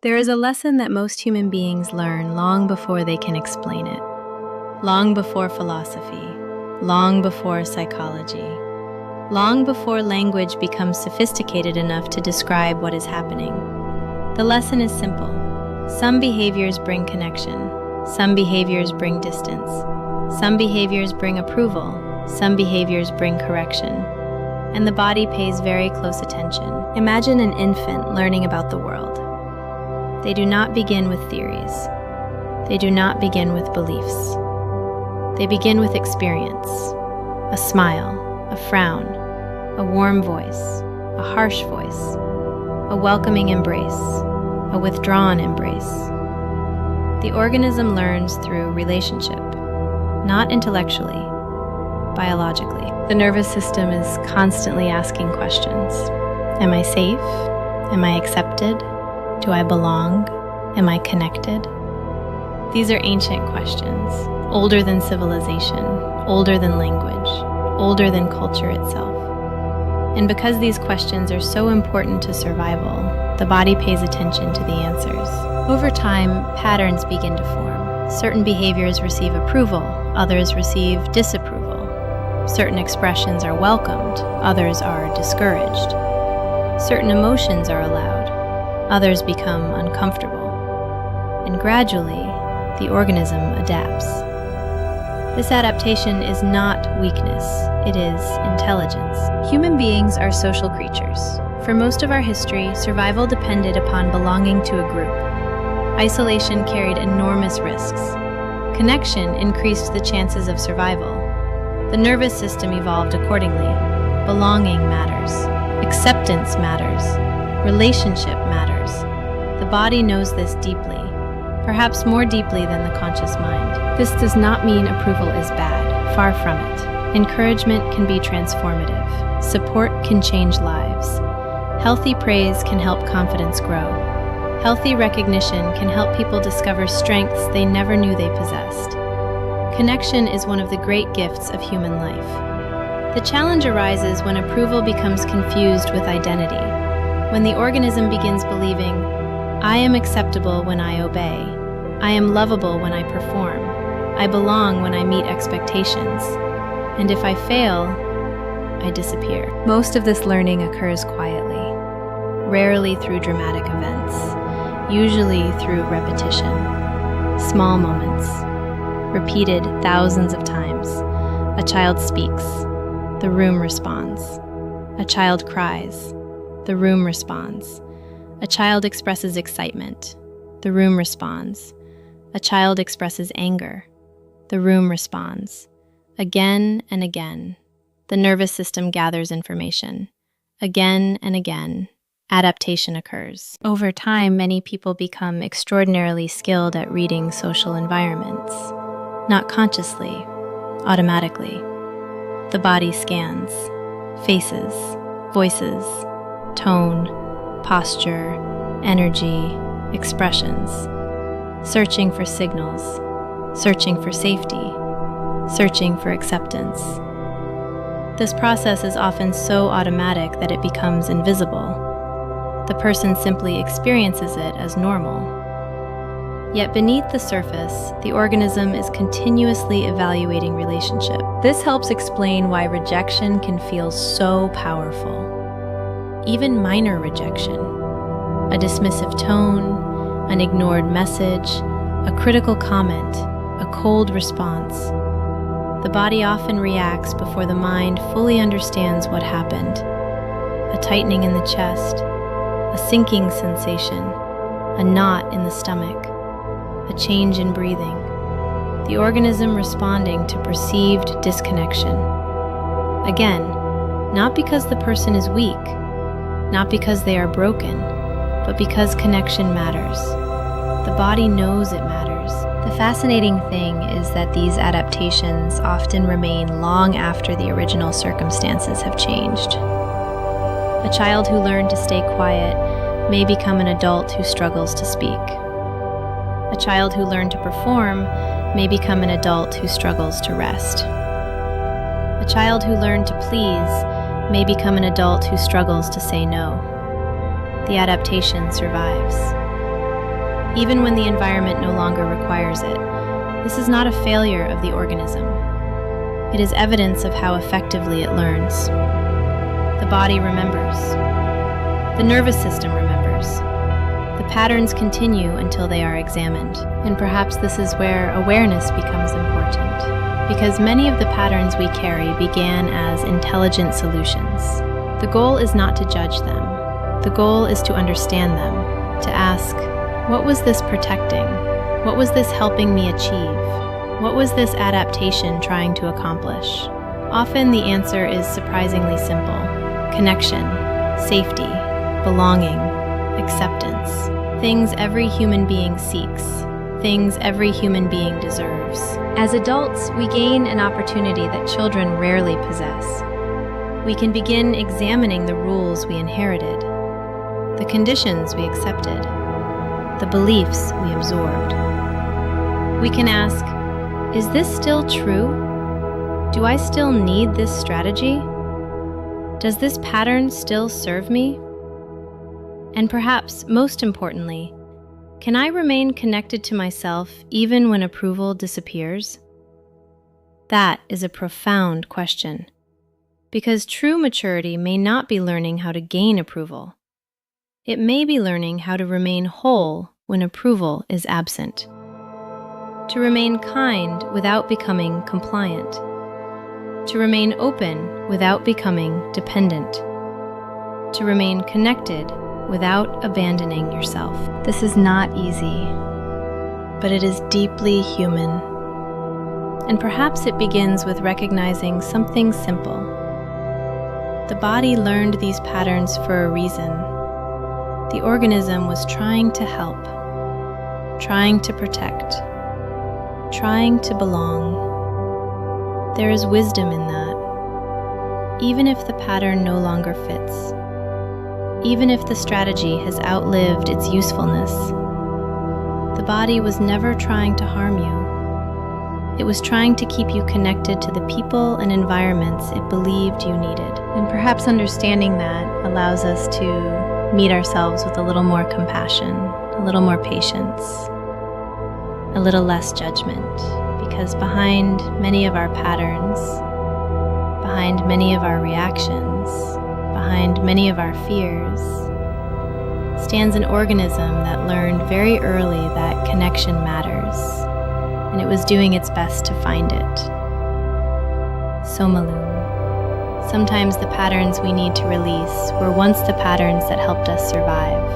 There is a lesson that most human beings learn long before they can explain it, long before philosophy, long before psychology, long before language becomes sophisticated enough to describe what is happening. The lesson is simple. Some behaviors bring connection. Some behaviors bring distance. Some behaviors bring approval. Some behaviors bring correction. And the body pays very close attention. Imagine an infant learning about the world. They do not begin with theories. They do not begin with beliefs. They begin with experience. A smile, a frown, a warm voice, a harsh voice, a welcoming embrace, a withdrawn embrace. The organism learns through relationship, not intellectually, biologically. The nervous system is constantly asking questions. Am I safe? Am I accepted? Do I belong? Am I connected? These are ancient questions, older than civilization, older than language, older than culture itself. And because these questions are so important to survival, the body pays attention to the answers. Over time, patterns begin to form. Certain behaviors receive approval, others receive disapproval. Certain expressions are welcomed, others are discouraged. Certain emotions are allowed, others become uncomfortable. And gradually, the organism adapts. This adaptation is not weakness, it is intelligence. Human beings are social creatures. For most of our history, survival depended upon belonging to a group. Isolation carried enormous risks. Connection increased the chances of survival. The nervous system evolved accordingly. Belonging matters. Acceptance matters. Relationship matters. The body knows this deeply, perhaps more deeply than the conscious mind. This does not mean approval is bad, far from it. Encouragement can be transformative. Support can change lives. Healthy praise can help confidence grow. Healthy recognition can help people discover strengths they never knew they possessed. Connection is one of the great gifts of human life. The challenge arises when approval becomes confused with identity, when the organism begins believing, I am acceptable when I obey, I am lovable when I perform, I belong when I meet expectations, and if I fail, I disappear. Most of this learning occurs quietly, rarely through dramatic events, usually through repetition, small moments, repeated thousands of times. A child speaks, the room responds. A child cries, the room responds. A child expresses excitement, the room responds. A child expresses anger, the room responds. Again and again, the nervous system gathers information. Again and again, adaptation occurs. Over time, many people become extraordinarily skilled at reading social environments. Not consciously, automatically. The body scans, faces, voices, tone, posture, energy, expressions, searching for signals, searching for safety, searching for acceptance. This process is often so automatic that it becomes invisible. The person simply experiences it as normal. Yet beneath the surface, the organism is continuously evaluating relationship. This helps explain why rejection can feel so powerful. Even minor rejection, a dismissive tone, an ignored message, a critical comment, a cold response. The body often reacts before the mind fully understands what happened. A tightening in the chest, a sinking sensation, a knot in the stomach, a change in breathing. The organism responding to perceived disconnection. Again, not because the person is weak, not because they are broken, but because connection matters. The body knows it matters. The fascinating thing is that these adaptations often remain long after the original circumstances have changed. A child who learned to stay quiet may become an adult who struggles to speak. A child who learned to perform may become an adult who struggles to rest. A child who learned to please may become an adult who struggles to say no. The adaptation survives. even when the environment no longer requires it. This is not a failure of the organism. It is evidence of how effectively it learns. The body remembers. The nervous system remembers. The patterns continue until they are examined. And perhaps this is where awareness becomes important, because many of the patterns we carry began as intelligent solutions. The goal is not to judge them. The goal is to understand them, to ask, what was this protecting? What was this helping me achieve? What was this adaptation trying to accomplish? Often the answer is surprisingly simple: connection, safety, belonging, acceptance. Things every human being seeks, things every human being deserves. As adults, we gain an opportunity that children rarely possess. We can begin examining the rules we inherited, the conditions we accepted, the beliefs we absorbed. We can ask, is this still true? Do I still need this strategy? Does this pattern still serve me? And perhaps most importantly, can I remain connected to myself even when approval disappears? That is a profound question, because true maturity may not be learning how to gain approval. It may be learning how to remain whole when approval is absent. To remain kind without becoming compliant. To remain open without becoming dependent. To remain connected without abandoning yourself. This is not easy, but it is deeply human. And perhaps it begins with recognizing something simple. The body learned these patterns for a reason. The organism was trying to help, trying to protect, trying to belong. There is wisdom in that, even if the pattern no longer fits. Even if the strategy has outlived its usefulness, the body was never trying to harm you. It was trying to keep you connected to the people and environments it believed you needed. And perhaps understanding that allows us to meet ourselves with a little more compassion, a little more patience, a little less judgment, because behind many of our patterns, behind many of our reactions, behind many of our fears, stands an organism that learned very early that connection matters, and it was doing its best to find it. Somalume. Sometimes the patterns we need to release were once the patterns that helped us survive.